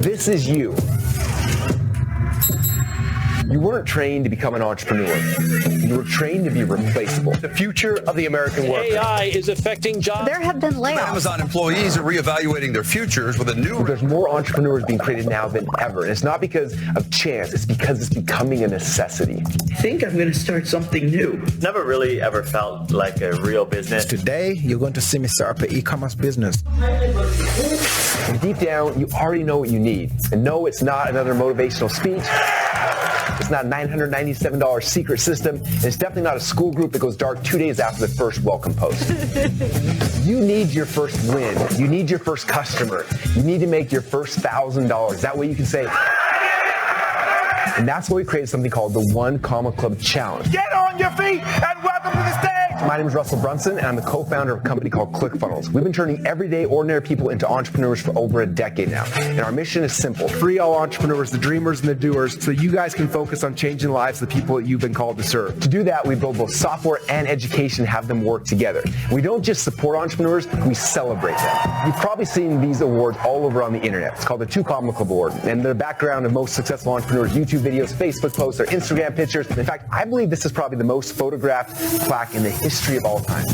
This is you. You weren't trained to become an entrepreneur. You were trained to be replaceable. The future of the American worker. AI is affecting jobs. There have been layoffs. Amazon employees are reevaluating their futures with a new... There's more entrepreneurs being created now than ever. And it's not because of chance. It's because it's becoming a necessity. I think I'm going to start something new. Never really ever felt like a real business. Today, you're going to see me start up an e-commerce business. And deep down, you already know what you need. And no, it's not another motivational speech. It's not a $997 secret system. And it's definitely not a school group that goes dark 2 days after the first welcome post. You need your first win. You need your first customer. You need to make your first $1,000. That way you can say, and that's why we created something called the One Comma Club Challenge. Get on your feet and welcome to the stage. My name is Russell Brunson, and I'm the co-founder of a company called ClickFunnels. We've been turning everyday, ordinary people into entrepreneurs for over a decade now. And our mission is simple. Free all entrepreneurs, the dreamers and the doers, so you guys can focus on changing the lives of the people that you've been called to serve. To do that, we build both software and education, have them work together. We don't just support entrepreneurs, we celebrate them. You've probably seen these awards all over on the internet. It's called the Two Comma Club Award. And the background of most successful entrepreneurs, YouTube videos, Facebook posts, their Instagram pictures. In fact, I believe this is probably the most photographed plaque in the history of all time.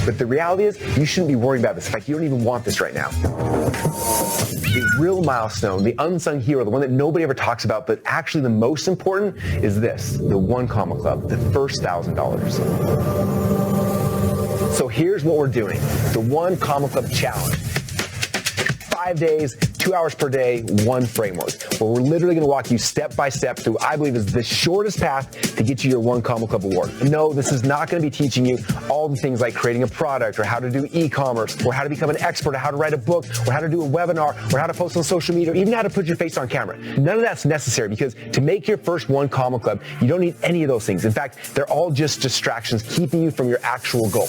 But the reality is, you shouldn't be worrying about this. In fact, you don't even want this right now. The real milestone, the unsung hero, the one that nobody ever talks about, but actually the most important is this, the One Comma Club, the first $1,000. So here's what we're doing, the One Comma Club Challenge. 5 days, 2 hours per day, one framework, where we're literally going to walk you step by step through, I believe, is the shortest path to get you your One Comma Club award. No, this is not going to be teaching you all the things like creating a product or how to do e-commerce or how to become an expert or how to write a book or how to do a webinar or how to post on social media or even how to put your face on camera. None of that's necessary because to make your first One Comma Club, you don't need any of those things. In fact, they're all just distractions keeping you from your actual goal.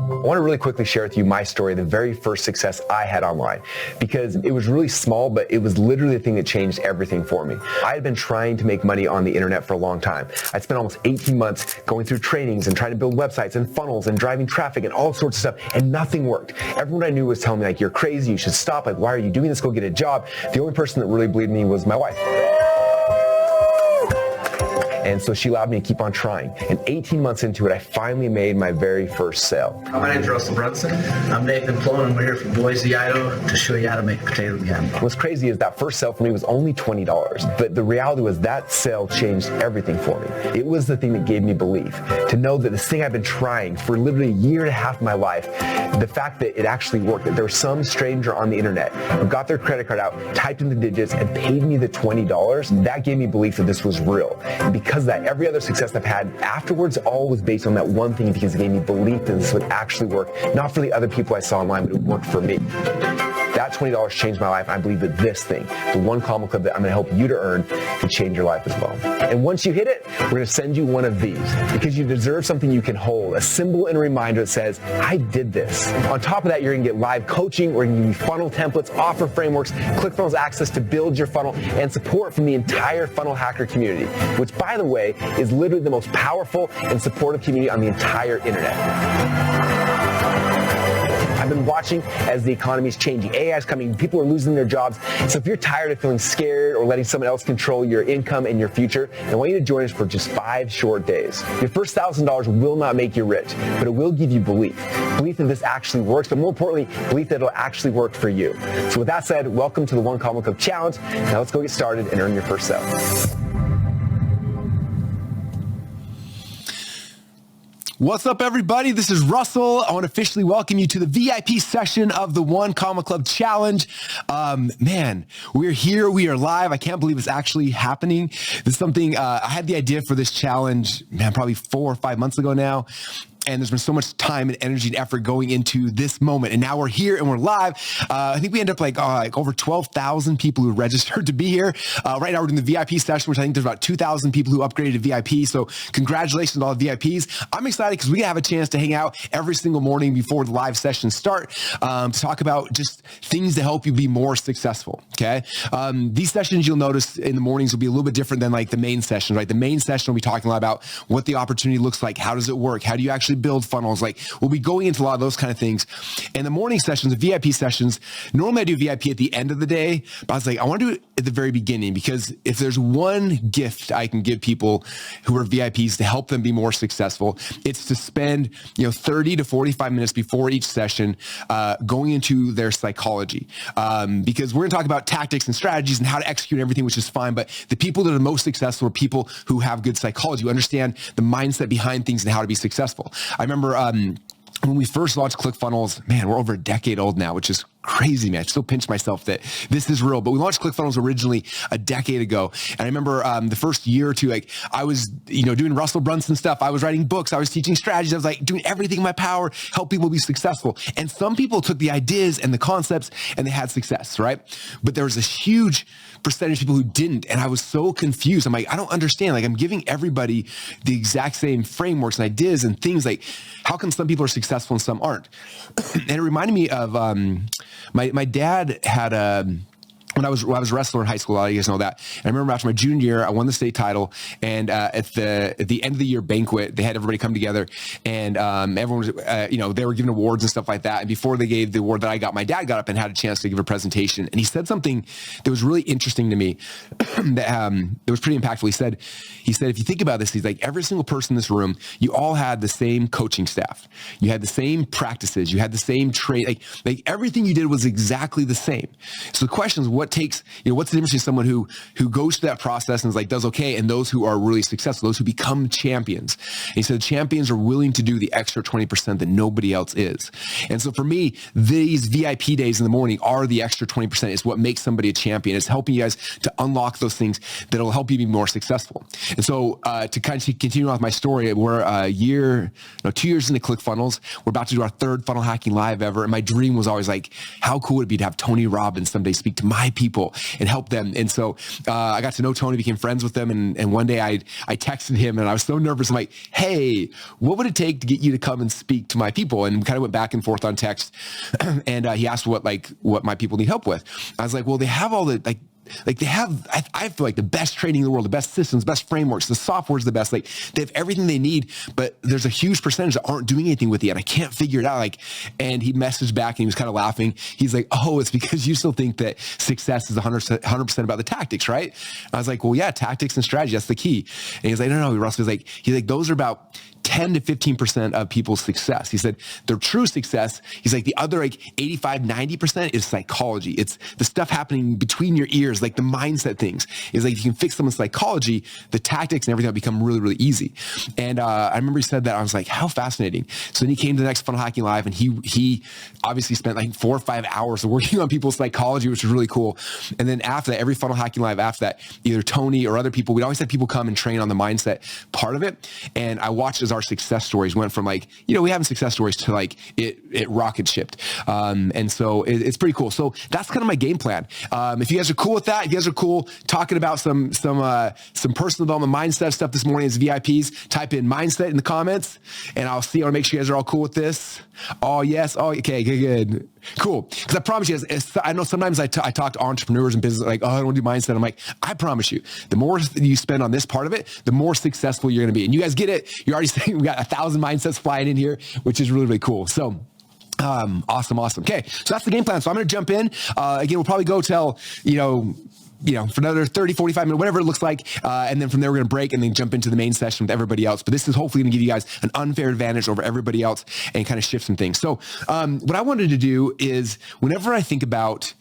I want to really quickly share with you my story, the very first success I had online, because it was really small, but it was literally the thing that changed everything for me. I had been trying to make money on the internet for a long time. I spent almost 18 months going through trainings and trying to build websites and funnels and driving traffic and all sorts of stuff, and nothing worked. Everyone I knew was telling me, like, you're crazy, you should stop, like, why are you doing this, go get a job. The only person that really believed in me was my wife. And so she allowed me to keep on trying. And 18 months into it, I finally made my very first sale. My name is Russell Brunson. I'm Nathan Plone, and we're here from Boise, Idaho to show you how to make potato jam. What's crazy is that first sale for me was only $20. But the reality was that sale changed everything for me. It was the thing that gave me belief. To know that this thing I've been trying for literally a year and a half of my life, the fact that it actually worked, that there was some stranger on the internet who got their credit card out, typed in the digits, and paid me the $20, that gave me belief that this was real. And because of that, every other success I've had afterwards all was based on that one thing because it gave me belief that this would actually work, not for the other people I saw online, but it would work for me. That $20 changed my life. I believe that this thing, the One Comma Club that I'm going to help you to earn, can change your life as well. And once you hit it, we're going to send you one of these because you deserve something you can hold, a symbol and a reminder that says, I did this. On top of that, you're going to get live coaching, we're going to give you funnel templates, offer frameworks, ClickFunnels access to build your funnel, and support from the entire Funnel Hacker community, which, by the way, is literally the most powerful and supportive community on the entire internet. I've been watching as the economy is changing. AI is coming. People are losing their jobs. So if you're tired of feeling scared or letting someone else control your income and your future, I want you to join us for just 5 short days. Your first $1,000 will not make you rich, but it will give you belief. Belief that this actually works, but more importantly, belief that it'll actually work for you. So with that said, welcome to the One Comma Club Challenge. Now let's go get started and earn your first sale. What's up, everybody? This is Russell. I want to officially welcome you to the VIP session of the One Comma Club Challenge. Man, we're here. We are live. I can't believe it's actually happening. This is something, I had the idea for this challenge, man, probably 4 or 5 months ago now. And there's been so much time and energy and effort going into this moment. And now we're here and we're live. I think we end up like over 12,000 people who registered to be here. Right now we're doing the VIP session, which I think there's about 2,000 people who upgraded to VIP. So congratulations to all the VIPs. I'm excited because we have a chance to hang out every single morning before the live sessions start to talk about just things to help you be more successful, okay? These sessions you'll notice in the mornings will be a little bit different than like the main session, right? The main session will be talking a lot about what the opportunity looks like. How does it work? How do you actually should build funnels. Like we'll be going into a lot of those kind of things. And the morning sessions, the VIP sessions, normally I do VIP at the end of the day, but I was like, I want to do it at the very beginning, because if there's one gift I can give people who are VIPs to help them be more successful, it's to spend, 30 to 45 minutes before each session, going into their psychology. Because we're going to talk about tactics and strategies and how to execute everything, which is fine. But the people that are the most successful are people who have good psychology, who understand the mindset behind things and how to be successful. I remember, when we first launched ClickFunnels, man, we're over a decade old now, which is crazy, man. I still pinch myself that this is real. But we launched ClickFunnels originally a decade ago. And I remember the first year or two, like I was, doing Russell Brunson stuff. I was writing books. I was teaching strategies. I was like doing everything in my power, help people be successful. And some people took the ideas and the concepts and they had success, right? But there was a huge percentage of people who didn't. And I was so confused. I'm like, I don't understand. Like I'm giving everybody the exact same frameworks and ideas and things. Like how come some people are successful and some aren't? And it reminded me of my dad had when I was a wrestler in high school, a lot of you guys know that. And I remember after my junior year, I won the state title. And at the end of the year banquet, they had everybody come together, and everyone was, they were giving awards and stuff like that. And before they gave the award that I got, my dad got up and had a chance to give a presentation. And he said something that was really interesting to me that was pretty impactful. He said, if you think about this, he's like, every single person in this room, you all had the same coaching staff. You had the same practices. You had the same trade. Like everything you did was exactly the same. So the question is, what's the difference between someone who goes through that process and is like, does okay, and those who are really successful, those who become champions. And he said, champions are willing to do the extra 20% that nobody else is. And so for me, these VIP days in the morning are the extra 20%. It's what makes somebody a champion. It's helping you guys to unlock those things that'll help you be more successful. And so to kind of continue on with my story, we're 2 years into ClickFunnels. We're about to do our third Funnel Hacking Live ever. And my dream was always like, how cool would it be to have Tony Robbins someday speak to my people and help them. And so I got to know Tony, became friends with him. And one day I texted him and I was so nervous. I'm like, hey, what would it take to get you to come and speak to my people? And we kind of went back and forth on text. And he asked what my people need help with. I was like, well, they have all the they have, I feel like the best training in the world, the best systems, best frameworks, the software's the best. Like they have everything they need, but there's a huge percentage that aren't doing anything with it. And I can't figure it out. And he messaged back and he was kind of laughing. He's like, oh, it's because you still think that success is 100% about the tactics, right? I was like, well, yeah, tactics and strategy, that's the key. And he's like, no, Russell, he's like, those are about 10 to 15% of people's success. He said their true success, he's like the other 85, 90% is psychology. It's the stuff happening between your ears, like the mindset things. Is like you can fix someone's psychology, the tactics and everything will become really, really easy. And I remember he said that. I was like, how fascinating. So then he came to the next Funnel Hacking Live and he obviously spent like 4 or 5 hours working on people's psychology, which was really cool. And then after that, every Funnel Hacking Live after that, either Tony or other people, we'd always have people come and train on the mindset part of it. And I watched as our success stories went from we having success stories to it rocket shipped. And so it's pretty cool. So that's kind of my game plan. If you guys are cool with that, if you guys are cool talking about some personal development mindset stuff this morning as VIPs, type in mindset in the comments and I want to make sure you guys are all cool with this. Oh, yes. Oh, okay. Good. Cool. Because I promise you guys, I know sometimes I talk to entrepreneurs and business like, oh, I don't do mindset. I'm like, I promise you, the more you spend on this part of it, the more successful you're going to be. And you guys get it. You're already saying we got 1,000 mindsets flying in here, which is really, really cool. So awesome. Okay. So that's the game plan. So I'm going to jump in. Again, we'll probably go till, for another 30, 45 minutes, whatever it looks like. And then from there, we're going to break and then jump into the main session with everybody else. But this is hopefully going to give you guys an unfair advantage over everybody else and kind of shift some things. So what I wanted to do is whenever I think about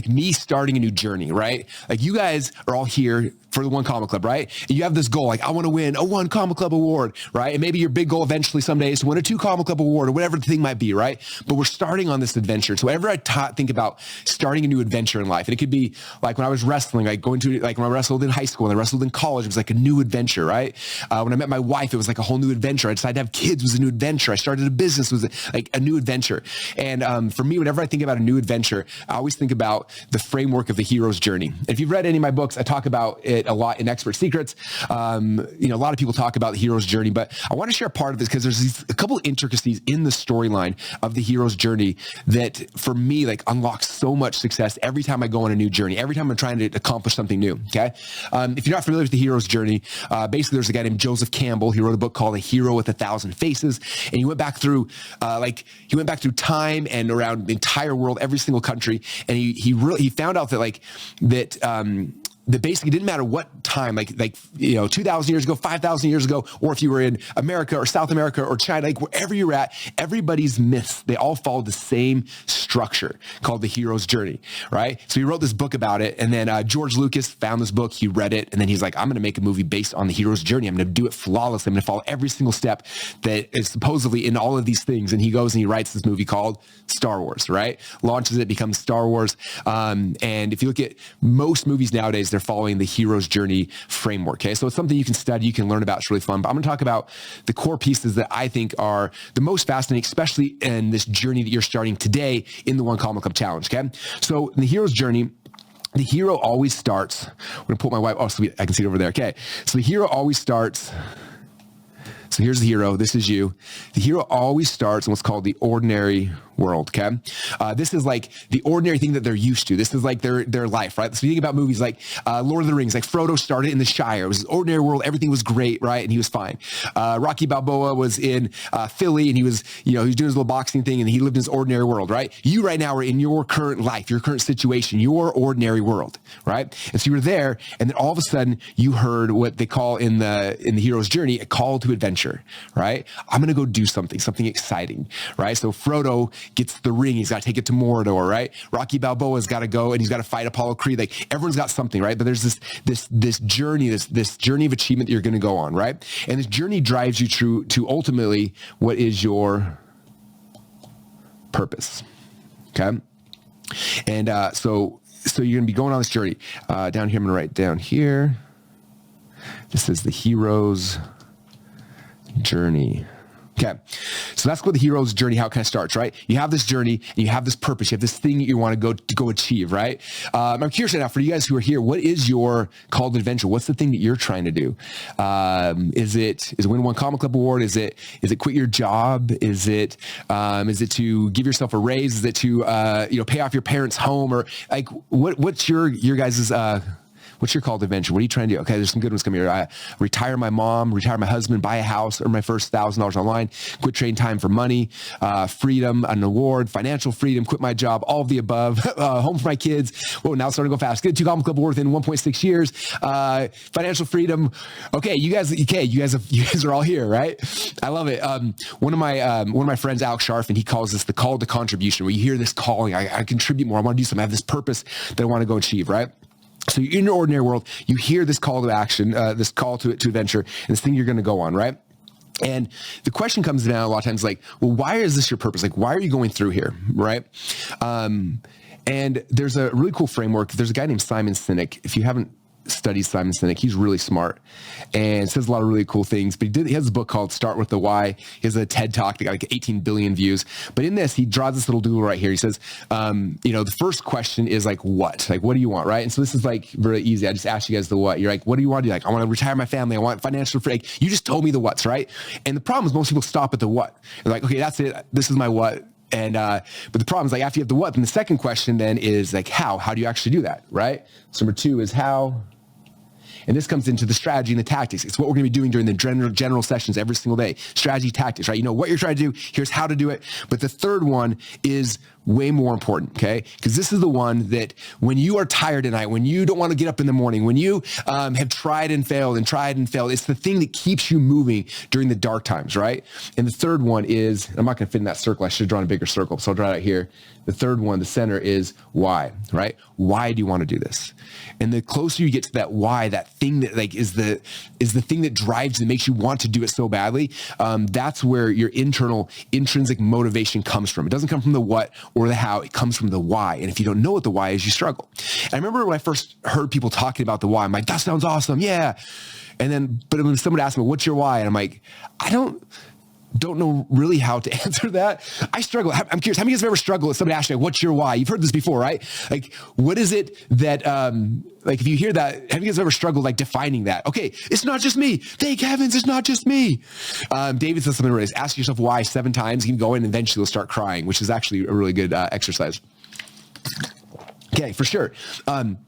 me starting a new journey, right? Like you guys are all here for the One Comma Club, right? And you have this goal, like I want to win a One Comma Club award, right? And maybe your big goal eventually someday is to win a 2 Comma Club award or whatever the thing might be, right? But we're starting on this adventure. So whenever I think about starting a new adventure in life, and it could be like when I was wrestling, when I wrestled in high school and I wrestled in college, it was like a new adventure, right? When I met my wife, it was like a whole new adventure. I decided to have kids, was a new adventure. I started a business, was like a new adventure. And for me, whenever I think about a new adventure, I always think about the framework of the hero's journey. If you've read any of my books, I talk about it a lot in Expert Secrets. A lot of people talk about the hero's journey, but I want to share part of this because there's a couple of intricacies in the storyline of the hero's journey that for me, like, unlocks so much success every time I go on a new journey, every time I'm trying to accomplish something new. Okay. If you're not familiar with the hero's journey, basically there's a guy named Joseph Campbell. He wrote a book called A Hero with 1,000 Faces. And he went back through, time and around the entire world, every single country. And he found out that basically didn't matter what time, 2,000 years ago, 5,000 years ago, or if you were in America or South America or China, like wherever you're at, everybody's myths, they all follow the same structure called the hero's journey, right? So he wrote this book about it. And then George Lucas found this book, he read it, and then he's like, I'm going to make a movie based on the hero's journey. I'm going to do it flawlessly. I'm going to follow every single step that is supposedly in all of these things. And he goes and he writes this movie called Star Wars, right? Launches it, becomes Star Wars. And if you look at most movies nowadays, they're following the hero's journey framework. Okay. So it's something you can study, you can learn about. It's really fun, but I'm going to talk about the core pieces that I think are the most fascinating, especially in this journey that you're starting today in the One Comma Club Challenge. Okay. So in the hero's journey, the hero always starts, I'm going to put my wife, so I can see it over there. Okay. So the hero always starts. So here's the hero. This is you. The hero always starts in what's called the ordinary world. Okay. This is like the ordinary thing that they're used to. This is like their life, right? So you think about movies like Lord of the Rings, like Frodo started in the Shire. It was an ordinary world. Everything was great, right? And he was fine. Rocky Balboa was in Philly and he was doing his little boxing thing and he lived in his ordinary world, right? You right now are in your current life, your current situation, your ordinary world, right? And so you were there and then all of a sudden you heard what they call in the hero's journey, a call to adventure, right? I'm going to go do something exciting, right? So Frodo gets the ring. He's got to take it to Mordor, right? Rocky Balboa's got to go and he's got to fight Apollo Creed. Like everyone's got something, right? But there's this journey, this journey of achievement that you're going to go on, right? And this journey drives you to ultimately what is your purpose. Okay. And so you're going to be going on this journey. Down here, I'm going to write down here. This is the hero's journey. Okay. So that's what the hero's journey, how it kind of starts, right? You have this journey and you have this purpose. You have this thing that you want to go achieve, right? I'm curious right now for you guys who are here, what is your call to adventure? What's the thing that you're trying to do? Is it win one Comma Club award? Is it quit your job? Is it to give yourself a raise? Is it to, pay off your parents' home or like, what's your guys' what's your call to adventure? What are you trying to do? Okay, there's some good ones coming here. Retire my mom, retire my husband, buy a house, earn my first $1,000 online, quit trading time for money, freedom, an award, financial freedom, quit my job, all of the above, home for my kids. Whoa, now it's starting to go fast. Get a 2 Comma Club award within 1.6 years, financial freedom. Okay, you guys are all here, right? I love it. One of my friends, Alex Sharf, and he calls this the call to contribution, where you hear this calling, I contribute more, I want to do something, I have this purpose that I want to go achieve, right? So you're in your ordinary world, you hear this call to action, this call to adventure, and this thing you're going to go on, right? And the question comes down a lot of times like, well, why is this your purpose? Like, why are you going through here, right? And there's a really cool framework. There's a guy named Simon Sinek. If you haven't studied Simon Sinek, he's really smart and says a lot of really cool things, but he has a book called Start With the Why. He has a TED Talk that got like 18 billion views. But in this, he draws this little doodle right here. He says, the first question is like, what? Like, what do you want, right? And so this is like very easy. I just asked you guys the what. You're like, what do you want to do? Like, I want to retire my family. I want financial freedom. Like, you just told me the what's, right? And the problem is most people stop at the what. They're like, okay, that's it. This is my what. And, but the problem is like after you have the what, then the second question then is like, how do you actually do that, right? So number 2 is how. And this comes into the strategy and the tactics. It's what we're going to be doing during the general sessions every single day. Strategy, tactics, right? You know what you're trying to do. Here's how to do it. But the third one is way more important, okay? Because this is the one that when you are tired at night, when you don't want to get up in the morning, when you have tried and failed, it's the thing that keeps you moving during the dark times, right? And the third one is, I'm not going to fit in that circle. I should have drawn a bigger circle, so I'll draw it out here. The third one, the center, is why, right? Why do you want to do this? And the closer you get to that why, that thing that like is the thing that drives and makes you want to do it so badly, that's where your intrinsic motivation comes from. It doesn't come from the what or the how, it comes from the why. And if you don't know what the why is, you struggle. And I remember when I first heard people talking about the why, I'm like, that sounds awesome, yeah. And then, but when someone asked me, what's your why? And I'm like, I don't don't know really how to answer that. I struggle. I'm curious, how many of you guys have ever struggled with somebody asking, like, what's your why? You've heard this before, right? Like, what is it that, like, if you hear that, have you guys ever struggled, like, defining that? Okay, it's not just me. Thank heavens, it's not just me. David says something really, ask yourself why 7 times, you can go in and eventually you'll start crying, which is actually a really good exercise. Okay, for sure.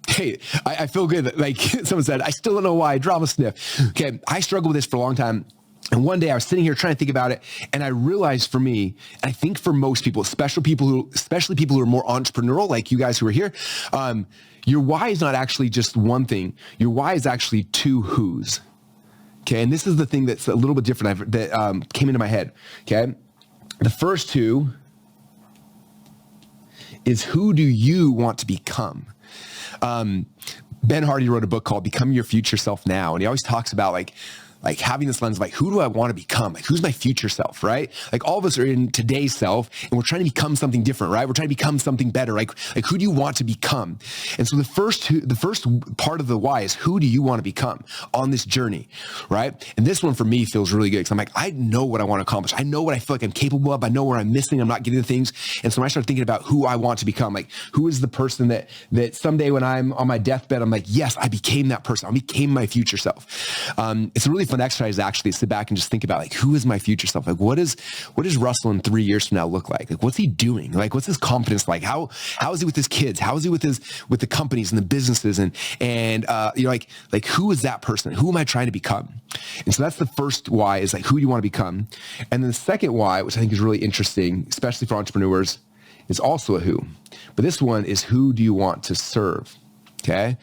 Hey, I feel good. Like someone said, I still don't know why, drama sniff. Okay, I struggled with this for a long time. And one day I was sitting here trying to think about it, and I realized for me, and I think for most people, especially people who are more entrepreneurial, like you guys who are here, your why is not actually just one thing. Your why is actually 2 who's. Okay, and this is the thing that's a little bit different that came into my head. Okay, the first 2 is who do you want to become? Ben Hardy wrote a book called Become Your Future Self Now, and he always talks about like having this lens of like, who do I want to become? Like, who's my future self, right? Like all of us are in today's self and we're trying to become something different, right? We're trying to become something better. Like who do you want to become? And so the first part of the why is who do you want to become on this journey, right? And this one for me feels really good because I'm like, I know what I want to accomplish. I know what I feel like I'm capable of. I know where I'm missing. I'm not getting the things. And so when I start thinking about who I want to become, like who is the person that someday when I'm on my deathbed, I'm like, yes, I became that person. I became my future self. It's a really fun exercise actually to sit back and just think about like, who is my future self? Like, what does Russell in 3 years from now look like? Like, what's he doing? Like, what's his confidence like? How is he with his kids? How is he with the companies and the businesses? And you know, like who is that person? Who am I trying to become? And so that's the first why is like, who do you want to become? And then the second why, which I think is really interesting, especially for entrepreneurs, is also a who. But this one is who do you want to serve? Okay.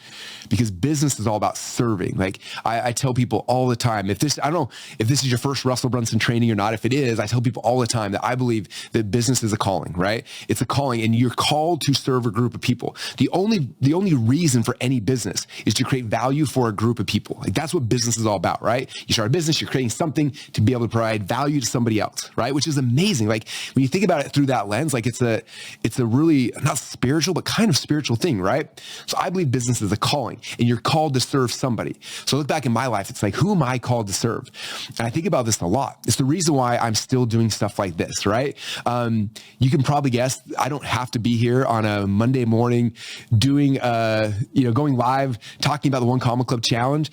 Because business is all about serving. Like I tell people all the time, I don't know if this is your first Russell Brunson training or not. If it is, I tell people all the time that I believe that business is a calling, right? It's a calling and you're called to serve a group of people. The only reason for any business is to create value for a group of people. Like that's what business is all about, right? You start a business, you're creating something to be able to provide value to somebody else, right? Which is amazing. Like when you think about it through that lens, like it's a really not spiritual, but kind of spiritual thing, right? So I believe business is a calling and you're called to serve somebody. So look back in my life, it's like, who am I called to serve? And I think about this a lot. It's the reason why I'm still doing stuff like this, right? You can probably guess I don't have to be here on a Monday morning doing, going live, talking about the One Comma Club Challenge,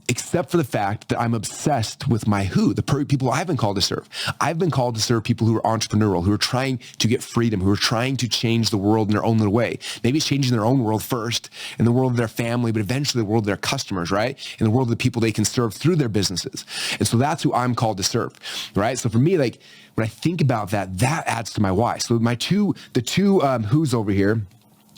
except for the fact that I'm obsessed with my who, the people I've been called to serve. I've been called to serve people who are entrepreneurial, who are trying to get freedom, who are trying to change the world in their own little way. Maybe it's changing their own world first, in the world of their family, but eventually the world of their customers, right? In the world of the people they can serve through their businesses. And so that's who I'm called to serve, right? So for me, like when I think about that adds to my why. So the two who's over here,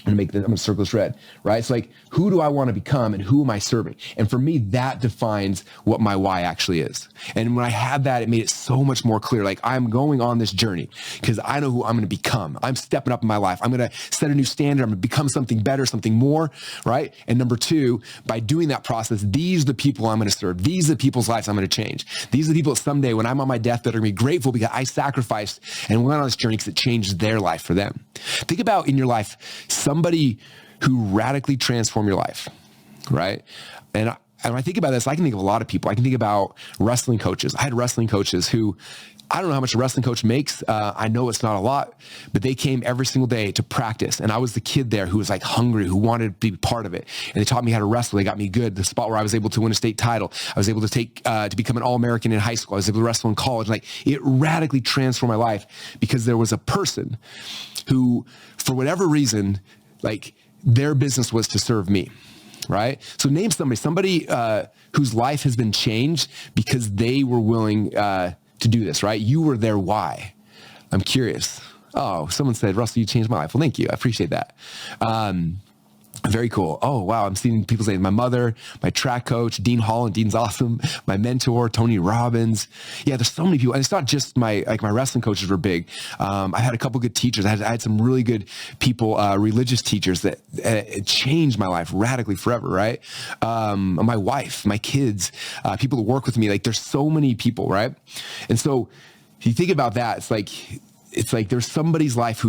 I'm gonna circle this red, right? So like, who do I want to become and who am I serving? And for me, that defines what my why actually is. And when I had that, it made it so much more clear. Like I'm going on this journey because I know who I'm going to become. I'm stepping up in my life. I'm going to set a new standard. I'm going to become something better, something more, right? And number 2, by doing that process, these are the people I'm going to serve. These are the people's lives I'm going to change. These are the people that someday when I'm on my deathbed are going to be grateful because I sacrificed and went on this journey because it changed their life for them. Think about in your life, somebody who radically transformed your life, right? And when I think about this, I can think of a lot of people. I can think about wrestling coaches. I had wrestling coaches who, I don't know how much a wrestling coach makes. I know it's not a lot, but they came every single day to practice. And I was the kid there who was like hungry, who wanted to be part of it. And they taught me how to wrestle. They got me good. The spot where I was able to win a state title. I was able to to become an All-American in high school. I was able to wrestle in college. Like it radically transformed my life because there was a person who, for whatever reason, like their business was to serve me. Right? So name somebody whose life has been changed because they were willing to do this, right? You were their why. I'm curious. Oh, someone said, Russell, you changed my life. Well, thank you. I appreciate that. Very cool. Oh, wow. I'm seeing people saying my mother, my track coach, Dean Holland. Dean's awesome. My mentor, Tony Robbins. Yeah, there's so many people. And it's not just my wrestling coaches were big. I had a couple good teachers. I had some really good people, religious teachers that changed my life radically forever, right? My wife, my kids, people that work with me. Like there's so many people, right? And so if you think about that, it's like, it's like there's somebody's life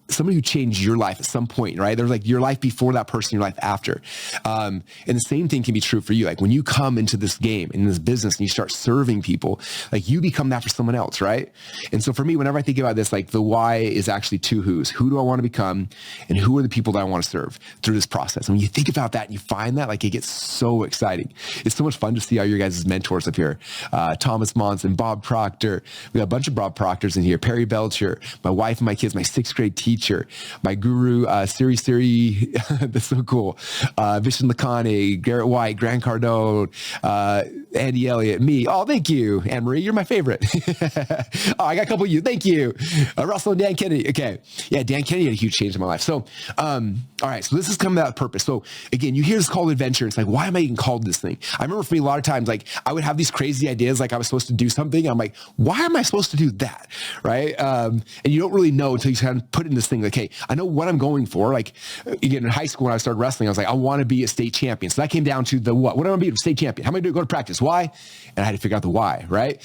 somebody who changed your life at some point, right? There's like your life before that person, your life after. And the same thing can be true for you. Like when you come into this game, in this business, and you start serving people, like you become that for someone else, right? And so for me, whenever I think about this, like the why is actually two who's. Who do I want to become? And who are the people that I want to serve through this process? And when you think about that and you find that, like it gets so exciting. It's so much fun to see all your guys' mentors up here. Thomas Monson, Bob Proctor. We got a bunch of Bob Proctors in here. Perry Belcher, my wife and my kids, my 6th grade teacher, my guru, Siri, that's so cool. Vishen Lakhani, Garrett White, Grant Cardone, Andy Elliott, me. Oh, thank you. Anne-Marie, you're my favorite. Oh, I got a couple of you. Thank you. Russell and Dan Kennedy. Okay. Yeah, Dan Kennedy had a huge change in my life. So, all right. So this is coming out of purpose. So again, you hear this call to adventure. It's like, why am I even called this thing? I remember for me, a lot of times, like I would have these crazy ideas, like I was supposed to do something. I'm like, why am I supposed to do that? Right. And you don't really know until you kind of put in this thing like, hey, I know what I'm going for. Like again, in high school, when I started wrestling, I was like, I want to be a state champion. So that came down to the what? What do I want to be? A state champion. How am I going to go to practice? Why? And I had to figure out the why, right?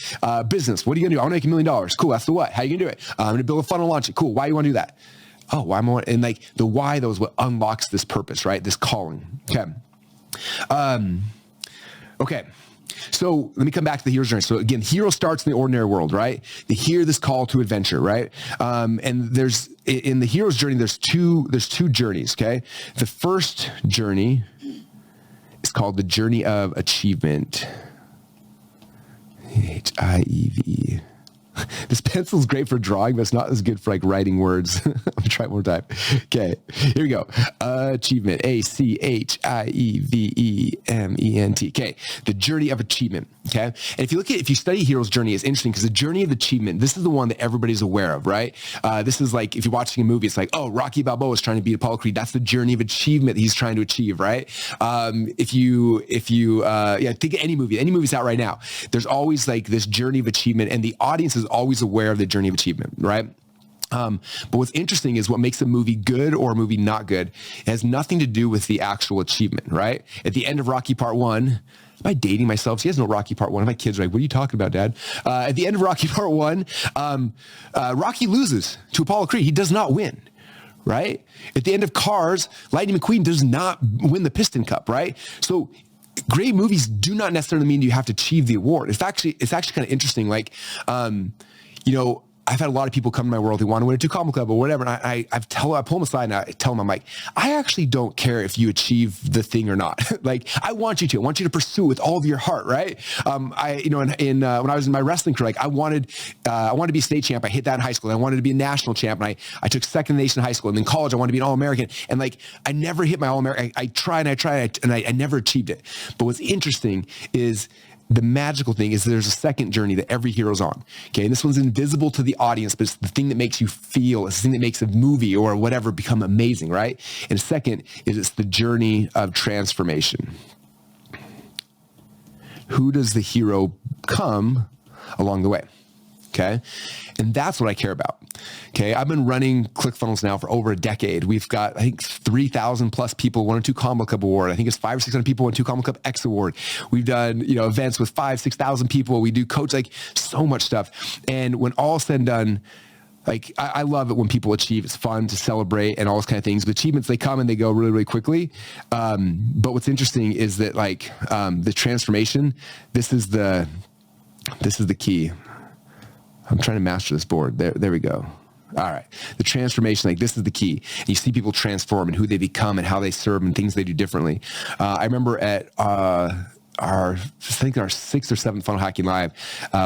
Business. What are you going to do? I want to make $1 million. Cool. That's the what. How are you going to do it? I'm going to build a funnel, launch it. Cool. Why do you want to do that? Oh, why am I? And like the why, though, is what unlocks this purpose, right? This calling. Okay. Okay. So let me come back to the hero's journey. So again, hero starts in the ordinary world, right? They hear this call to adventure, right? And there's in the hero's journey, there's two journeys. Okay. The first journey is called the journey of achievement. H-I-E-V. This pencil's great for drawing, but it's not as good for like writing words. I'm gonna try it one more time. Okay, here we go. Achievement. A-C-H-I-E-V-E-M-E-N-T. Okay, the journey of achievement. Okay, and if you study hero's journey, it's interesting because the journey of achievement, this is the one that everybody's aware of, right? This is like if you're watching a movie, it's like, oh, Rocky Balboa is trying to beat Apollo Creed. That's the journey of achievement that he's trying to achieve, right? If you think of any movie's out right now, there's always like this journey of achievement, and the audience is always aware of the journey of achievement, right? But what's interesting is what makes a movie good or a movie not good. It has nothing to do with the actual achievement, right? At the end of Rocky Part 1, am I dating myself? See, you guys know Rocky Part 1. My kids are like, what are you talking about, Dad? At the end of Rocky Part 1, Rocky loses to Apollo Creed. He does not win. Right? At the end of Cars, Lightning McQueen does not win the Piston Cup, right? So great movies do not necessarily mean you have to achieve the award. It's actually kind of interesting. Like, I've had a lot of people come to my world who want to win a Two Comma Club or whatever. And I pull them aside and I tell them, I'm like, I actually don't care if you achieve the thing or not. Like, I want you to pursue it with all of your heart. Right. When I was in my wrestling career, like I wanted to be a state champ. I hit that in high school. And I wanted to be a national champ. And I took second in the nation in high school. And then college, I wanted to be an All-American. And like, I never hit my All-American. I tried and I never achieved it. But what's interesting is the magical thing is there's a second journey that every hero's on. Okay. And this one's invisible to the audience, but it's the thing that makes you feel, it's the thing that makes a movie or whatever become amazing, right? And second is it's the journey of transformation. Who does the hero become along the way? Okay. And that's what I care about. Okay. I've been running ClickFunnels now for over a decade. We've got, I think, 3,000 plus people won a Two Comma Club award. I think it's 500 or 600 people won Two Comma Club X award. We've done, events with 5,000, 6,000 people. We do coach, like so much stuff. And when all said and done, like, I love it when people achieve. It's fun to celebrate and all those kind of things. But achievements, they come and they go really, really quickly. But what's interesting is that like, the transformation, this is the key. I'm trying to master this board. There we go. All right. The transformation, like this is the key. And you see people transform and who they become and how they serve and things they do differently. I remember at our 6th or 7th Funnel Hacking Live,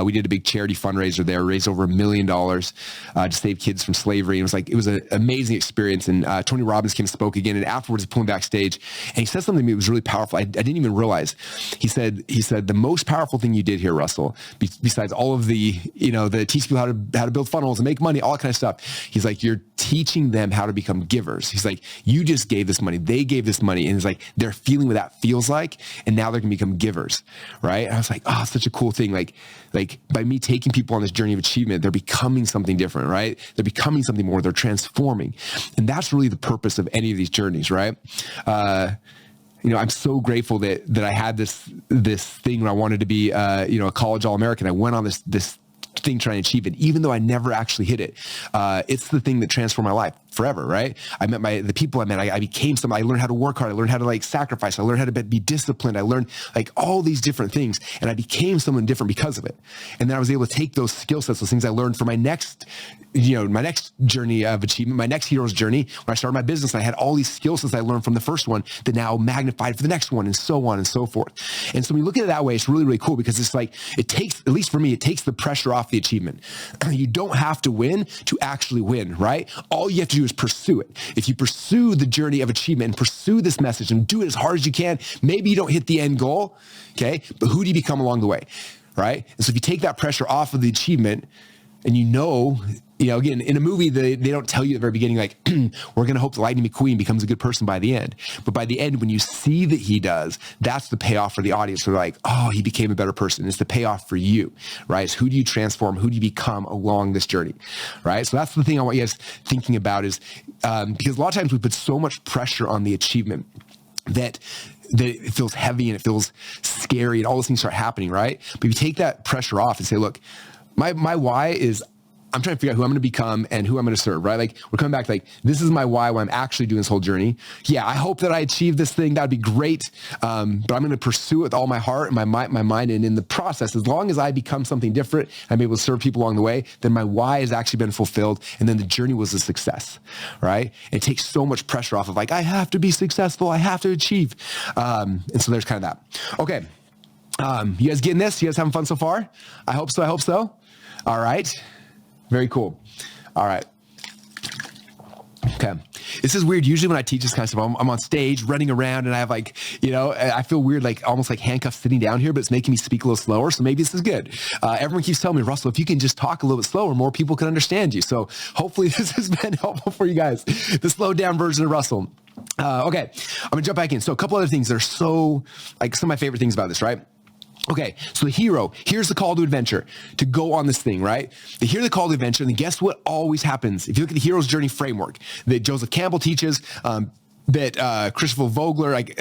we did a big charity fundraiser there, raised over $1 million to save kids from slavery. And it was an amazing experience. And Tony Robbins came and spoke again. And afterwards, he pulled me backstage and he said something to me that was really powerful. I didn't even realize. He said, the most powerful thing you did here, Russell, besides all of the teach people how to build funnels and make money, all that kind of stuff. He's like, you're teaching them how to become givers. He's like, you just gave this money. They gave this money. And it's like, they're feeling what that feels like. And now they're going to become givers. Right. And I was like, oh, such a cool thing. Like by me taking people on this journey of achievement, they're becoming something different, right? They're becoming something more. They're transforming. And that's really the purpose of any of these journeys, right? I'm so grateful that I had this thing where I wanted to be, a college All-American. I went on this thing trying to achieve it, even though I never actually hit it. It's the thing that transformed my life forever, right? I met the people I met. I became somebody. I learned how to work hard. I learned how to like sacrifice. I learned how to be disciplined. I learned like all these different things, and I became someone different because of it. And then I was able to take those skill sets, those things I learned for my next, my next journey of achievement, my next hero's journey. When I started my business, and I had all these skill sets I learned from the first one that now magnified for the next one, and so on and so forth. And so when you look at it that way, it's really, really cool, because it's like, it takes, at least for me, it takes the pressure off the achievement. You don't have to win to actually win, right? All you have to do is pursue it. If you pursue the journey of achievement and pursue this message and do it as hard as you can, maybe you don't hit the end goal, okay? But who do you become along the way, right? And so if you take that pressure off of the achievement, and again, in a movie, they don't tell you at the very beginning, like, we're going to hope that Lightning McQueen becomes a good person by the end. But by the end, when you see that he does, that's the payoff for the audience. They're like, oh, he became a better person. It's the payoff for you, right? It's who do you transform? Who do you become along this journey, right? So that's the thing I want you guys thinking about is, because a lot of times we put so much pressure on the achievement that it feels heavy and it feels scary and all those things start happening, right? But if you take that pressure off and say, look, my why is I'm trying to figure out who I'm going to become and who I'm going to serve, right? Like we're coming back to like, this is my why I'm actually doing this whole journey. Yeah, I hope that I achieve this thing. That'd be great. But I'm going to pursue it with all my heart and my mind. And in the process, as long as I become something different, I'm able to serve people along the way, then my why has actually been fulfilled. And then the journey was a success, right? It takes so much pressure off of like, I have to be successful. I have to achieve. And so there's kind of that. Okay. You guys getting this? You guys having fun so far? I hope so. All right. Very cool. All right. Okay. This is weird. Usually when I teach this kind of stuff, I'm on stage running around and I have like, I feel weird, like almost like handcuffed sitting down here, but it's making me speak a little slower. So maybe this is good. Everyone keeps telling me, Russell, if you can just talk a little bit slower, more people can understand you. So hopefully this has been helpful for you guys, the slowed down version of Russell. Okay. I'm gonna jump back in. So a couple other things that are so like some of my favorite things about this, right? Okay, so the hero, here's the call to adventure, to go on this thing, right? They hear the call to adventure, and then guess what always happens? If you look at the hero's journey framework that Joseph Campbell teaches, that Christopher Vogler, like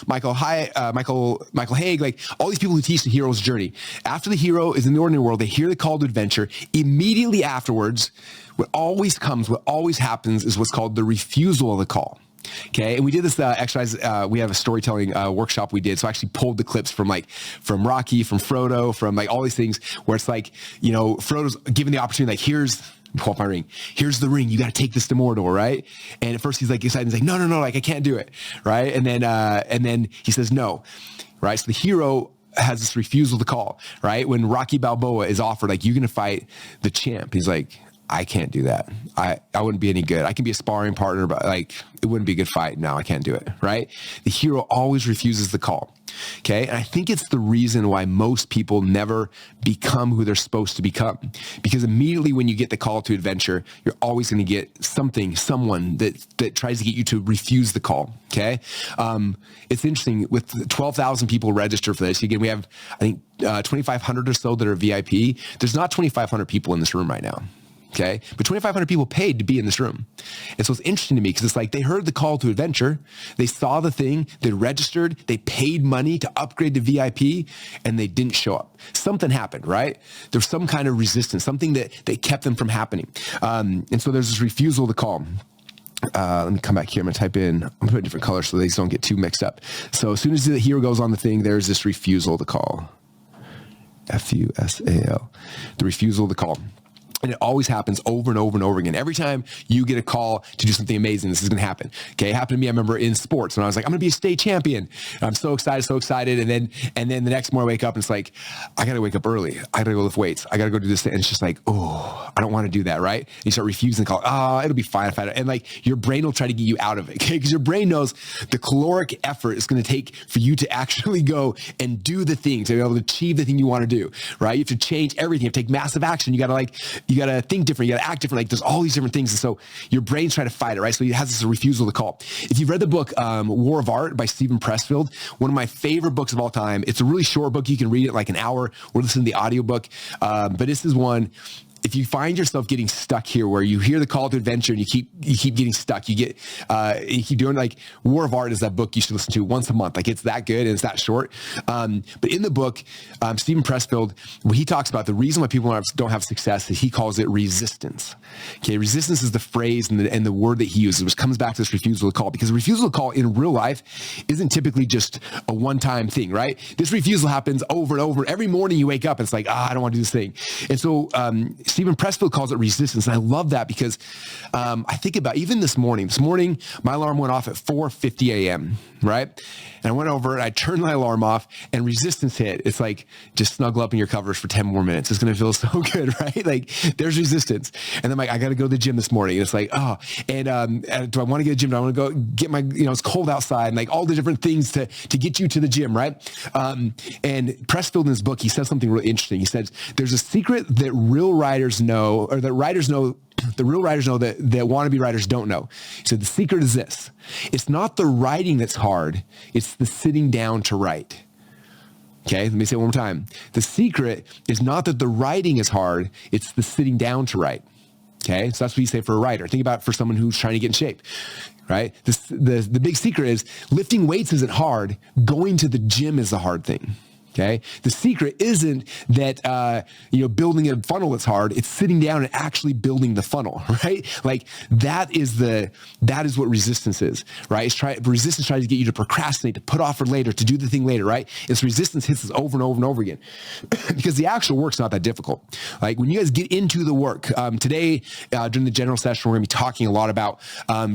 Michael Haig, like all these people who teach the hero's journey. After the hero is in the ordinary world, they hear the call to adventure. Immediately afterwards, what always happens is what's called the refusal of the call. Okay. And we did this exercise. We have a storytelling workshop we did. So I actually pulled the clips from Rocky, from Frodo, from like all these things where it's like, Frodo's given the opportunity, like, pull up my ring. Here's the ring. You got to take this to Mordor, right? And at first he's like excited. He's like, no, like I can't do it. Right. And then he says no. Right. So the hero has this refusal to call, right? When Rocky Balboa is offered, like, you're going to fight the champ. He's like, I can't do that. I wouldn't be any good. I can be a sparring partner, but like, it wouldn't be a good fight. No, I can't do it. Right. The hero always refuses the call. Okay. And I think it's the reason why most people never become who they're supposed to become, because immediately when you get the call to adventure, you're always going to get someone that tries to get you to refuse the call. Okay. It's interesting with 12,000 people register for this. Again, we have, I think, 2,500 or so that are VIP. There's not 2,500 people in this room right now. Okay. But 2,500 people paid to be in this room. And so it's interesting to me because it's like they heard the call to adventure. They saw the thing, they registered, they paid money to upgrade to VIP, and they didn't show up. Something happened, right? There's some kind of resistance, something that kept them from happening. And so there's this refusal to call. Let me come back here. I'm going to type in, I'm going to put a different color so these don't get too mixed up. So as soon as the hero goes on the thing, there's this refusal to call. FUSAL. The refusal to call. And it always happens over and over and over again. Every time you get a call to do something amazing, this is going to happen. Okay. It happened to me. I remember in sports when I was like, I'm going to be a state champion. And I'm so excited. And then the next morning I wake up and it's like, I got to wake up early. I got to go lift weights. I got to go do this thing. And it's just like, oh, I don't want to do that. Right. And you start refusing the call. Oh, it'll be fine if I don't. And like your brain will try to get you out of it. Okay. Because your brain knows the caloric effort it's going to take for you to actually go and do the thing, to be able to achieve the thing you want to do. Right. You have to change everything. You have to take massive action. You got to think different. You got to act different. Like there's all these different things. And so your brain's trying to fight it, right? So it has this refusal to call. If you've read the book, War of Art by Stephen Pressfield, one of my favorite books of all time. It's a really short book. You can read it in like an hour or listen to the audiobook. But this is one, if you find yourself getting stuck here, where you hear the call to adventure and you keep getting stuck, you keep doing, like, War of Art is that book you should listen to once a month. Like, it's that good and it's that short. But in the book, Steven Pressfield, when he talks about the reason why people don't have success, is he calls it resistance. Okay, resistance is the phrase and the word that he uses, which comes back to this refusal to call, because the refusal to call in real life isn't typically just a one-time thing, right? This refusal happens over and over. Every morning you wake up, and it's like, I don't want to do this thing. And so Steven Pressfield calls it resistance. And I love that because I think about even this morning. This morning, my alarm went off at 4:50 a.m., right? And I went over and I turned my alarm off, and resistance hit. It's like, just snuggle up in your covers for 10 more minutes. It's going to feel so good, right? Like, there's resistance. And then I'm like, I got to go to the gym this morning. And it's like, and do I want to get to the gym? Do I want to go get my, it's cold outside, and like all the different things to get you to the gym, right? And Pressfield in his book, he says something really interesting. He says, there's a secret that real riders know, or that riders know, the real riders know that wannabe riders don't know. He said, the secret is this. It's not the writing that's hard. It's the sitting down to write. Okay, let me say it one more time. The secret is not that the writing is hard. It's the sitting down to write. Okay, so that's what you say for a writer. Think about it for someone who's trying to get in shape, right? The big secret is lifting weights isn't hard. Going to the gym is the hard thing. Okay. The secret isn't that, building a funnel is hard. It's sitting down and actually building the funnel, right? Like that is what resistance is, right? Resistance tries to get you to procrastinate, to put off for later, to do the thing later, right? It's resistance hits us over and over and over again because the actual work's not that difficult. Like when you guys get into the work, today, during the general session, we're going to be talking a lot about,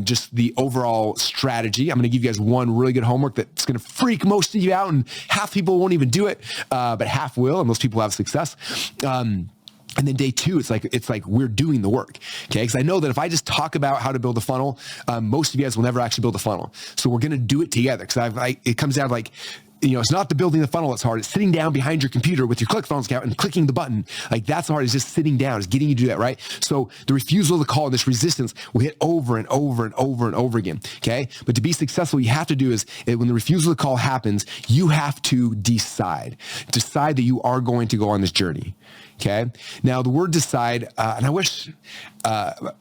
just the overall strategy. I'm going to give you guys one really good homework that's going to freak most of you out, and half people won't even do it, but half will, and most people have success. And then day two, it's like we're doing the work, okay? Because I know that if I just talk about how to build a funnel, most of you guys will never actually build a funnel. So we're going to do it together, because it comes down to like, it's not the building the funnel that's hard. It's sitting down behind your computer with your ClickFunnels account and clicking the button. Like that's hard. It's just sitting down. It's getting you to do that, right? So the refusal to call and this resistance will hit over and over and over and over again, okay? But to be successful, you have to do is when the refusal to call happens, you have to decide that you are going to go on this journey. Okay. Now the word decide, and I wish,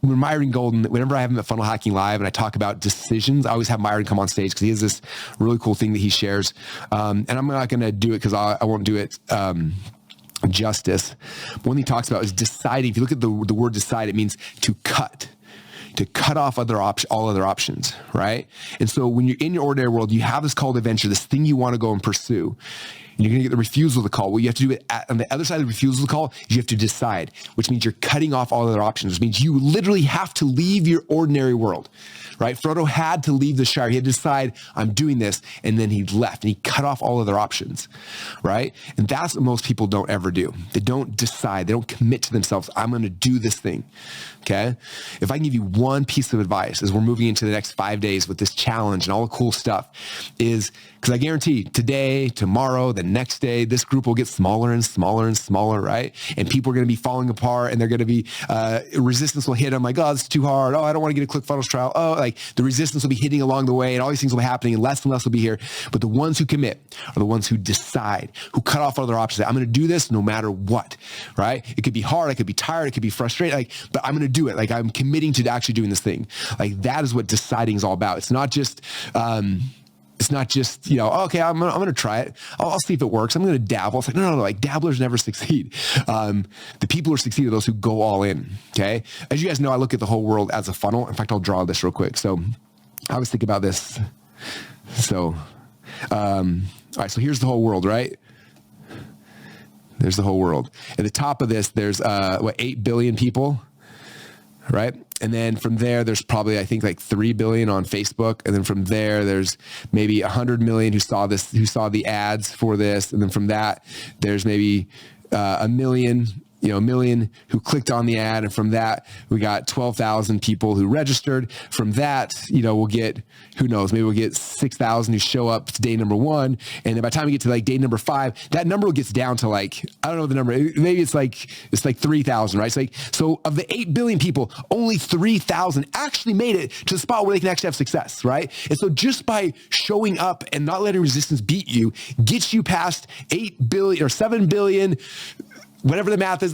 when Myron Golden, whenever I have him at Funnel Hacking Live and I talk about decisions, I always have Myron come on stage because he has this really cool thing that he shares. And I'm not going to do it because I won't do it, justice. But one thing he talks about is deciding. If you look at the word decide, it means to cut off all other options, right? And so when you're in your ordinary world, you have this call to adventure, this thing you want to go and pursue. And you're going to get the refusal to call. What you have to do on the other side of the refusal to call is you have to decide, which means you're cutting off all other options, which means you literally have to leave your ordinary world, right? Frodo had to leave the Shire. He had to decide, I'm doing this. And then he left and he cut off all other options, right? And that's what most people don't ever do. They don't decide. They don't commit to themselves. I'm going to do this thing. Okay. If I can give you one piece of advice as we're moving into the next 5 days with this challenge and all the cool stuff, is because I guarantee today, tomorrow, the next day, this group will get smaller and smaller and smaller, right? And people are going to be falling apart, and they're going to be, resistance will hit them like, oh, it's too hard. Oh, I don't want to get a ClickFunnels trial. Oh, like the resistance will be hitting along the way, and all these things will be happening, and less will be here. But the ones who commit are the ones who decide, who cut off other options. I'm going to do this no matter what, right? It could be hard. I could be tired. It could be frustrating, but I'm going to do it. Like I'm committing to actually doing this thing. Like that is what deciding is all about. It's not just, okay, I'm going to try it. I'll see if it works. I'm going to dabble. It's like, no, like dabblers never succeed. The people who succeed are those who go all in. Okay. As you guys know, I look at the whole world as a funnel. In fact, I'll draw this real quick. So I always think about this. So, all right. So here's the whole world, right? There's the whole world. At the top of this, there's 8 billion people, right? And then from there, there's probably, I think, like 3 billion on Facebook. And then from there, there's maybe 100 million who saw the ads for this. And then from that, there's maybe a million who clicked on the ad. And from that, we got 12,000 people who registered. From that, we'll get, who knows, maybe we'll get 6,000 who show up to day number 1. And then by the time we get to like day number 5, that number gets down to like, I don't know the number. Maybe it's like 3,000, right? So of the 8 billion people, only 3,000 actually made it to the spot where they can actually have success, right? And so just by showing up and not letting resistance beat you, gets you past 8 billion or 7 billion whatever the math is,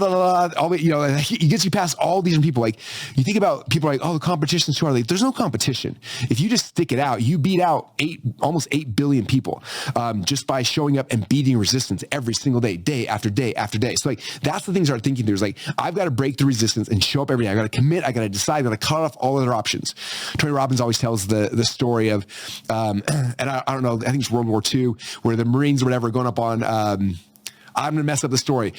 he gets you past all these people. Like you think about people like, oh, the competition's too hard. Like, there's no competition. If you just stick it out, you beat out almost 8 billion people just by showing up and beating resistance every single day, day after day after day. So like, that's the things I start thinking through is like, I've got to break through resistance and show up every day. I got to commit. I got to decide. I got to cut off all other options. Tony Robbins always tells the story of, and I don't know, I think it's World War II, where the Marines or whatever are going up on, I'm going to mess up the story,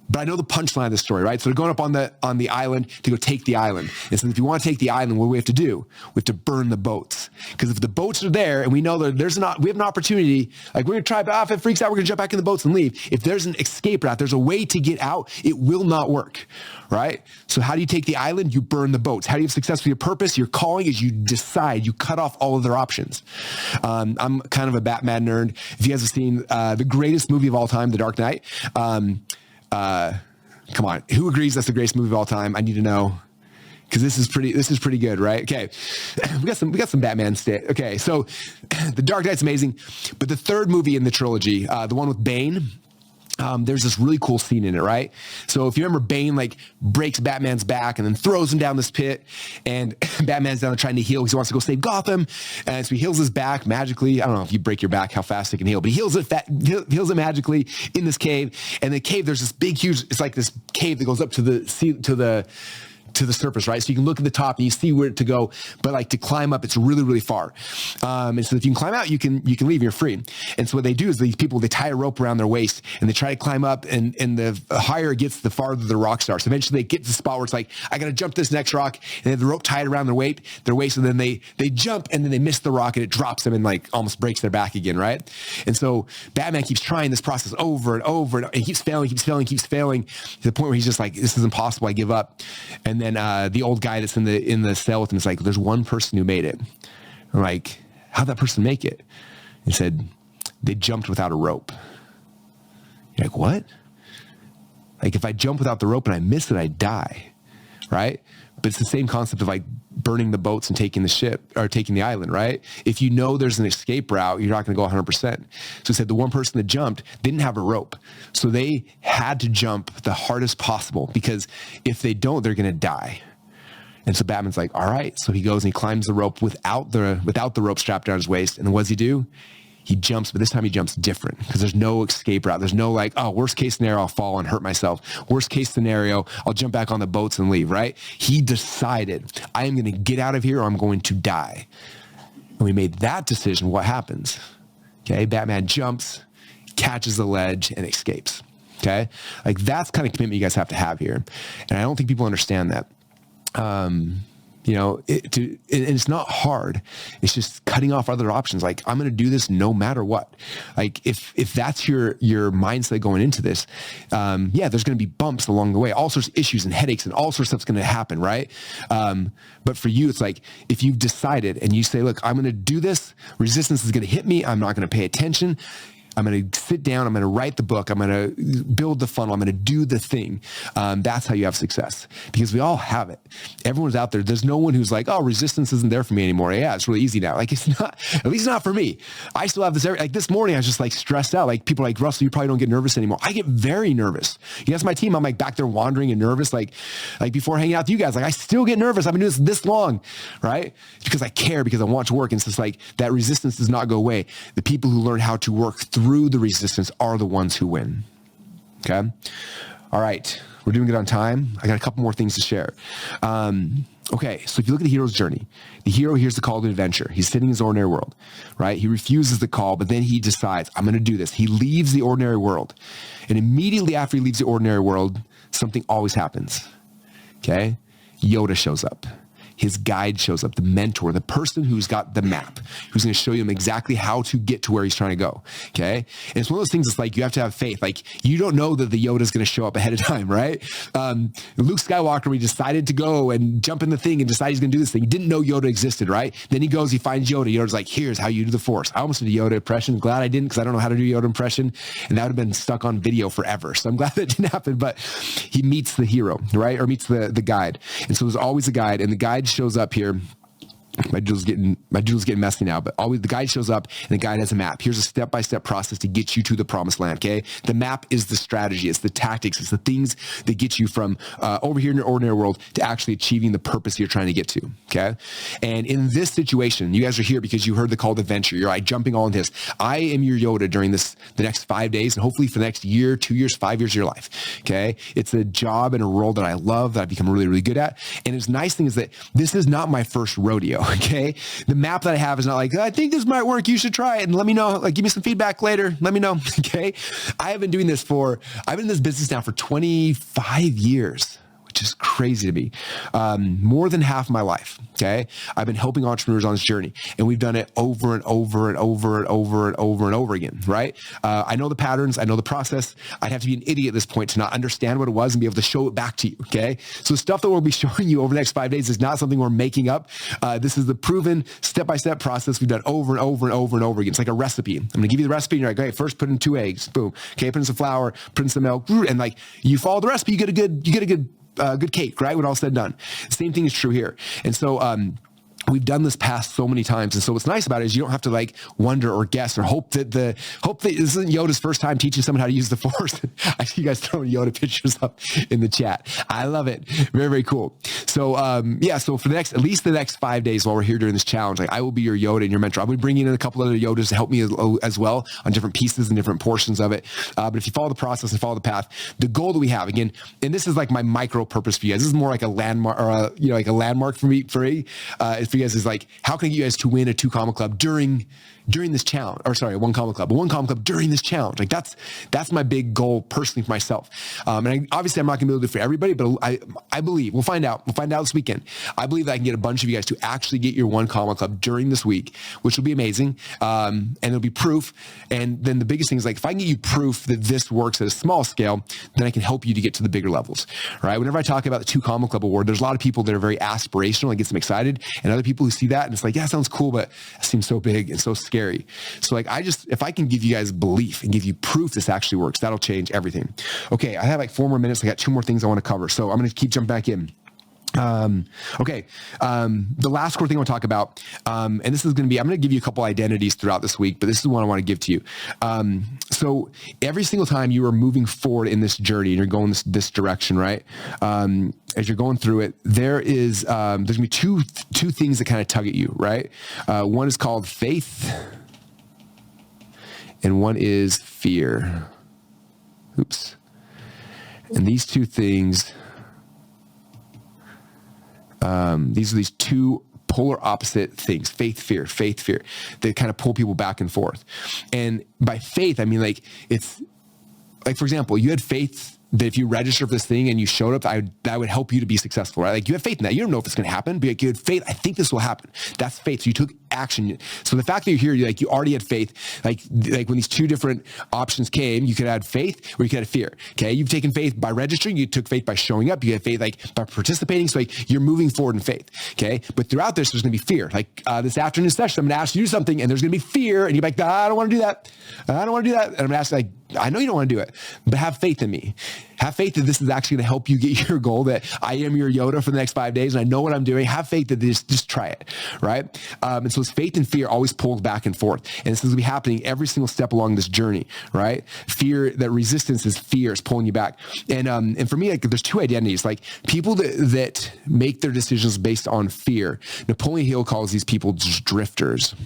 but I know the punchline of the story, right? So they're going up on the island to go take the island. And so if you want to take the island, what do we have to do? We have to burn the boats. Because if the boats are there and we know that we have an opportunity, like we're going to try, but if it freaks out, we're going to jump back in the boats and leave. If there's an escape route, there's a way to get out, it will not work, right? So how do you take the island? You burn the boats. How do you have success with your purpose? Your calling is you decide, you cut off all other options. I'm kind of a Batman nerd. If you guys have seen the greatest movie of all time, The Dark Knight, come on, who agrees that's the greatest movie of all time? I need to know, because this is pretty good, right? Okay, we got some Batman state. Okay, so The Dark Knight's amazing, but the third movie in the trilogy, the one with Bane. There's this really cool scene in it, right? So if you remember, Bane like breaks Batman's back and then throws him down this pit, and Batman's down there trying to heal because he wants to go save Gotham. And so he heals his back magically. I don't know if you break your back, how fast it can heal, but he heals it magically in this cave. And the cave, there's this big, huge, it's like this cave that goes up to the surface, right? So you can look at the top and you see where to go, but like to climb up, it's really, really far. And so if you can climb out, you can leave and you're free. And so what they do is these people, they tie a rope around their waist and they try to climb up, and the higher it gets, the farther the rocks are. So eventually they get to the spot where it's like, I got to jump this next rock, and they have the rope tied around their waist, and then they jump, and then they miss the rock and it drops them and like almost breaks their back again, right? And so Batman keeps trying this process over and over, and he keeps failing to the point where he's just like, this is impossible, I give up. And then the old guy that's in the cell with him is like, there's one person who made it. I'm like, how'd that person make it? He said, they jumped without a rope. You're like, what? Like, if I jump without the rope and I miss it, I die, right? But it's the same concept of like burning the boats and taking the ship or taking the island, right? If you know there's an escape route, you're not going to go 100%. So he said the one person that jumped didn't have a rope. So they had to jump the hardest possible, because if they don't, they're going to die. And so Batman's like, all right. So he goes and he climbs the rope without the rope strapped around his waist. And then what does he do? He jumps, but this time he jumps different, because there's no escape route. There's no like, oh, worst case scenario, I'll fall and hurt myself. Worst case scenario, I'll jump back on the boats and leave, right? He decided, I am going to get out of here or I'm going to die. And we made that decision. What happens? Okay, Batman jumps, catches the ledge, and escapes. Okay? Like, that's kind of commitment you guys have to have here. And I don't think people understand that. And it's not hard. It's just cutting off other options. Like, I'm going to do this no matter what. Like, if that's your mindset going into this, there's going to be bumps along the way, all sorts of issues and headaches and all sorts of stuff's going to happen, right? But for you, it's like, if you've decided and you say, look, I'm going to do this, resistance is going to hit me, I'm not going to pay attention, I'm going to sit down, I'm going to write the book, I'm going to build the funnel, I'm going to do the thing. That's how you have success, because we all have it. Everyone's out there. There's no one who's like, oh, resistance isn't there for me anymore. Yeah, it's really easy now. Like, it's not, at least not for me. I still have this, like this morning, I was just like stressed out. Like, people are like, Russell, you probably don't get nervous anymore. I get very nervous. You guys, my team, I'm like back there wandering and nervous. Like before hanging out with you guys, like I still get nervous. I've been doing this long, right? It's because I care, because I want to work. And it's just like that resistance does not go away. The people who learn how to work through the resistance are the ones who win. Okay. All right. We're doing it on time. I got a couple more things to share. Okay. So if you look at the hero's journey, the hero hears the call to adventure. He's sitting in his ordinary world, right? He refuses the call, but then he decides, I'm going to do this. He leaves the ordinary world. And immediately after he leaves the ordinary world, something always happens. Okay. Yoda shows up. His guide shows up, the mentor, the person who's got the map, who's going to show him exactly how to get to where he's trying to go. Okay. And it's one of those things that's like, you have to have faith. Like, you don't know that the Yoda is going to show up ahead of time, right? Luke Skywalker, we decided to go and jump in the thing and decide he's going to do this thing. He didn't know Yoda existed, right? Then he goes, he finds Yoda. Yoda's like, here's how you do the Force. I almost did a Yoda impression. Glad I didn't, because I don't know how to do Yoda impression. And that would have been stuck on video forever. So I'm glad that didn't happen. But he meets the hero, right? Or meets the guide. And so there's always a guide, and the guide shows up here. My doodle's getting messy now, but always the guide shows up and the guide has a map. Here's a step-by-step process to get you to the promised land. Okay. The map is the strategy. It's the tactics. It's the things that get you from over here in your ordinary world to actually achieving the purpose you're trying to get to. Okay. And in this situation, you guys are here because you heard the call to venture. You're like jumping all in this. I am your Yoda during the next 5 days and hopefully for the next year, 2 years, 5 years of your life. Okay. It's a job and a role that I love, that I've become really, really good at. And it's nice thing is that this is not my first rodeo. Okay. The map that I have is not like, I think this might work. You should try it and let me know. Like, give me some feedback later. Let me know. Okay. I've been in this business now for 25 years, which is crazy to me. More than half my life. Okay. I've been helping entrepreneurs on this journey and we've done it over and over and over and over and over and over again. Right. I know the patterns. I know the process. I'd have to be an idiot at this point to not understand what it was and be able to show it back to you. Okay. So stuff that we'll be showing you over the next 5 days is not something we're making up. This is the proven step-by-step process we've done over and over and over and over again. It's like a recipe. I'm going to give you the recipe and you're like, okay, first put in 2 eggs. Boom. Okay. Put in some flour, put in some milk, and like you follow the recipe, you get a good cake, right? When all said and done. Same thing is true here. And so, we've done this past so many times. And so what's nice about it is you don't have to like wonder or guess or hope that this isn't Yoda's first time teaching someone how to use the Force. I see you guys throwing Yoda pictures up in the chat. I love it. Very, very cool. So, so for at least the next 5 days while we're here during this challenge, like I will be your Yoda and your mentor. I'll be bringing in a couple other Yodas to help me as well on different pieces and different portions of it. But if you follow the process and follow the path, the goal that we have again, and this is like my micro purpose for you guys. This is more like a landmark or like a landmark for me, for you guys is like, how can I get you guys to win a 2 Comma Club during this challenge, or sorry, a 1 Comma Club, a 1 Comma Club during this challenge. Like that's my big goal personally for myself. Obviously I'm not gonna be able to do it for everybody, but I believe we'll find out this weekend. I believe that I can get a bunch of you guys to actually get your 1 Comma Club during this week, which will be amazing. And there'll be proof. And then the biggest thing is like, if I can get you proof that this works at a small scale, then I can help you to get to the bigger levels, right? Whenever I talk about the 2 Comma Club award, there's a lot of people that are very aspirational and gets them excited, and other people who see that and it's like, yeah, it sounds cool, but it seems so big and so scary. So like, if I can give you guys belief and give you proof this actually works, that'll change everything. Okay. I have like 4 more minutes. I got 2 more things I want to cover. So I'm going to keep jumping back in. The last core thing I want to talk about, and this is going to be, I'm going to give you a couple identities throughout this week, but this is one I want to give to you. So every single time you are moving forward in this journey and you're going this direction, right? As you're going through it, there's going to be two things that kind of tug at you, right? One is called faith and one is fear. Oops. And these two things, these are these two polar opposite things, faith, fear, they kind of pull people back and forth. And by faith, I mean, like, it's like, for example, you had faith that if you register for this thing and you showed up, that would help you to be successful, right? Like you have faith in that. You don't know if it's going to happen, but you had faith. I think this will happen. That's faith. So you took action. So the fact that you're here, you already had faith. Like when these two different options came, you could add faith or you could add fear. Okay. You've taken faith by registering. You took faith by showing up. You had faith by participating. So you're moving forward in faith. Okay. But throughout this, there's going to be fear. This afternoon session, I'm going to ask you to do something and there's going to be fear. And you're like, I don't want to do that. I don't want to do that. And I'm going to ask I know you don't want to do it, but have faith in me. Have faith that this is actually going to help you get your goal, that I am your Yoda for the next 5 days and I know what I'm doing. Have faith that just try it, right? And so it's faith and fear always pulled back and forth. And this is going to be happening every single step along this journey, right? Fear, that resistance is fear. It's pulling you back. And for me, there's two identities, like people that make their decisions based on fear. Napoleon Hill calls these people just drifters.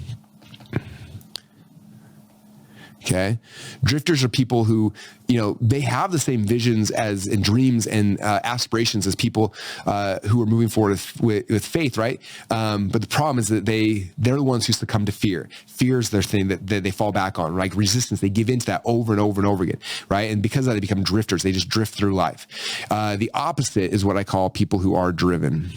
Okay. Drifters are people who, they have the same visions and dreams and aspirations as people who are moving forward with faith, right? But the problem is that they're the ones who succumb to fear. Fear is their thing that they fall back on, like resistance. They give into that over and over and over again, right? And because of that, they become drifters. They just drift through life. The opposite is what I call people who are driven.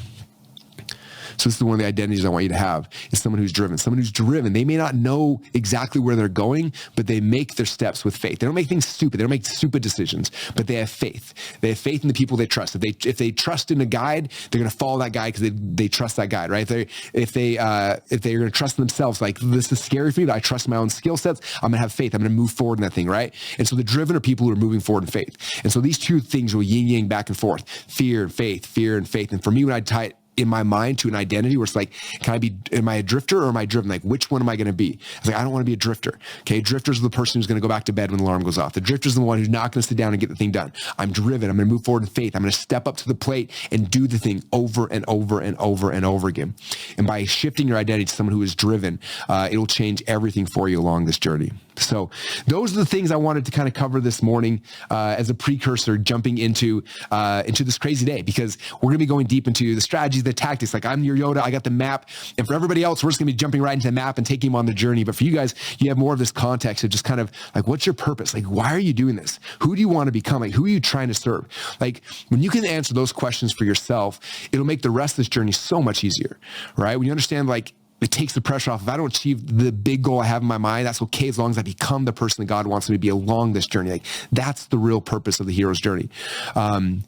So this is one of the identities I want you to have, is someone who's driven. Someone who's driven. They may not know exactly where they're going, but they make their steps with faith. They don't make things stupid. They don't make stupid decisions, but they have faith. They have faith in the people they trust. If they trust in a guide, they're going to follow that guide because they trust that guide, right? If they're going to trust themselves, like, this is scary for me, but I trust my own skill sets, I'm going to have faith. I'm going to move forward in that thing, right? And so the driven are people who are moving forward in faith. And so these two things will yin yang back and forth, fear and faith, fear and faith. And for me, when I tie it in my mind to an identity where it's like, am I a drifter or am I driven? Like, which one am I going to be? I was like, I don't want to be a drifter. Okay. Drifters are the person who's going to go back to bed when the alarm goes off. The drifter is the one who's not going to sit down and get the thing done. I'm driven. I'm going to move forward in faith. I'm going to step up to the plate and do the thing over and over and over and over again. And by shifting your identity to someone who is driven, it'll change everything for you along this journey. So those are the things I wanted to kind of cover this morning as a precursor, jumping into this crazy day, because we're going to be going deep into the strategies, the tactics. Like, I'm your Yoda, I got the map. And for everybody else, we're just going to be jumping right into the map and taking them on the journey. But for you guys, you have more of this context of just kind of like, what's your purpose? Like, why are you doing this? Who do you want to become? Like, who are you trying to serve? Like, when you can answer those questions for yourself, it'll make the rest of this journey so much easier, right? When you understand, like, it takes the pressure off. If I don't achieve the big goal I have in my mind, that's okay, as long as I become the person that God wants me to be along this journey. Like, that's the real purpose of the hero's journey. So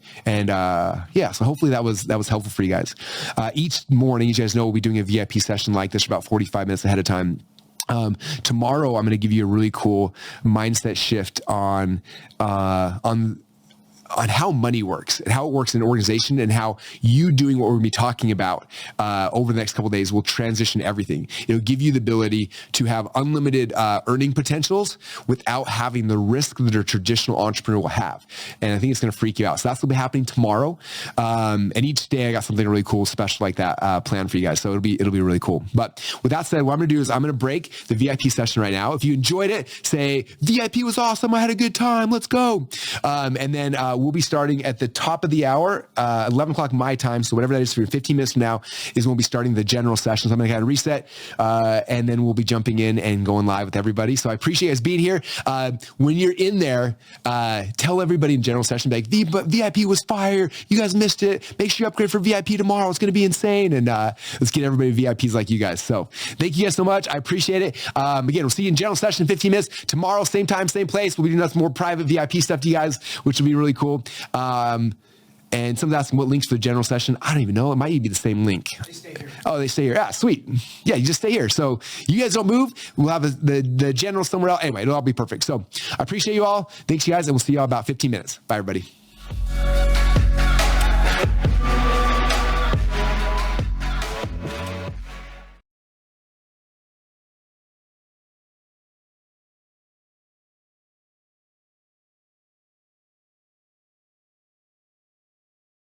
hopefully that was helpful for you guys. Each morning, you guys know, we'll be doing a VIP session like this about 45 minutes ahead of time. Tomorrow, I'm going to give you a really cool mindset shift on how money works and how it works in an organization, and how you doing what we're going to be talking about over the next couple of days will transition everything. It'll give you the ability to have unlimited earning potentials without having the risk that a traditional entrepreneur will have. And I think it's going to freak you out. So that's going to be happening tomorrow. And each day I got something really cool, special like that planned for you guys. So it'll be really cool. But with that said, what I'm going to do is I'm going to break the VIP session right now. If you enjoyed it, say, VIP was awesome, I had a good time, let's go. And then we'll be starting at the top of the hour, 11 o'clock my time. So whatever that is for 15 minutes from now is when we'll be starting the general session. So I'm going to kind of reset, and then we'll be jumping in and going live with everybody. So I appreciate you guys being here. When you're in there, tell everybody in general session, like, VIP was fire. You guys missed it. Make sure you upgrade for VIP tomorrow. It's going to be insane. And let's get everybody VIPs like you guys. So thank you guys so much. I appreciate it. Again, we'll see you in general session in 15 minutes. Tomorrow, same time, same place. We'll be doing some more private VIP stuff to you guys, which will be really cool. And someone's asking what links for the general session. I don't even know. It might even be the same link. They stay here. Oh, they stay here. Yeah, sweet. Yeah, you just stay here. So you guys don't move. We'll have the general somewhere else. Anyway, it'll all be perfect. So I appreciate you all. Thanks, you guys. And we'll see you all about 15 minutes. Bye, everybody.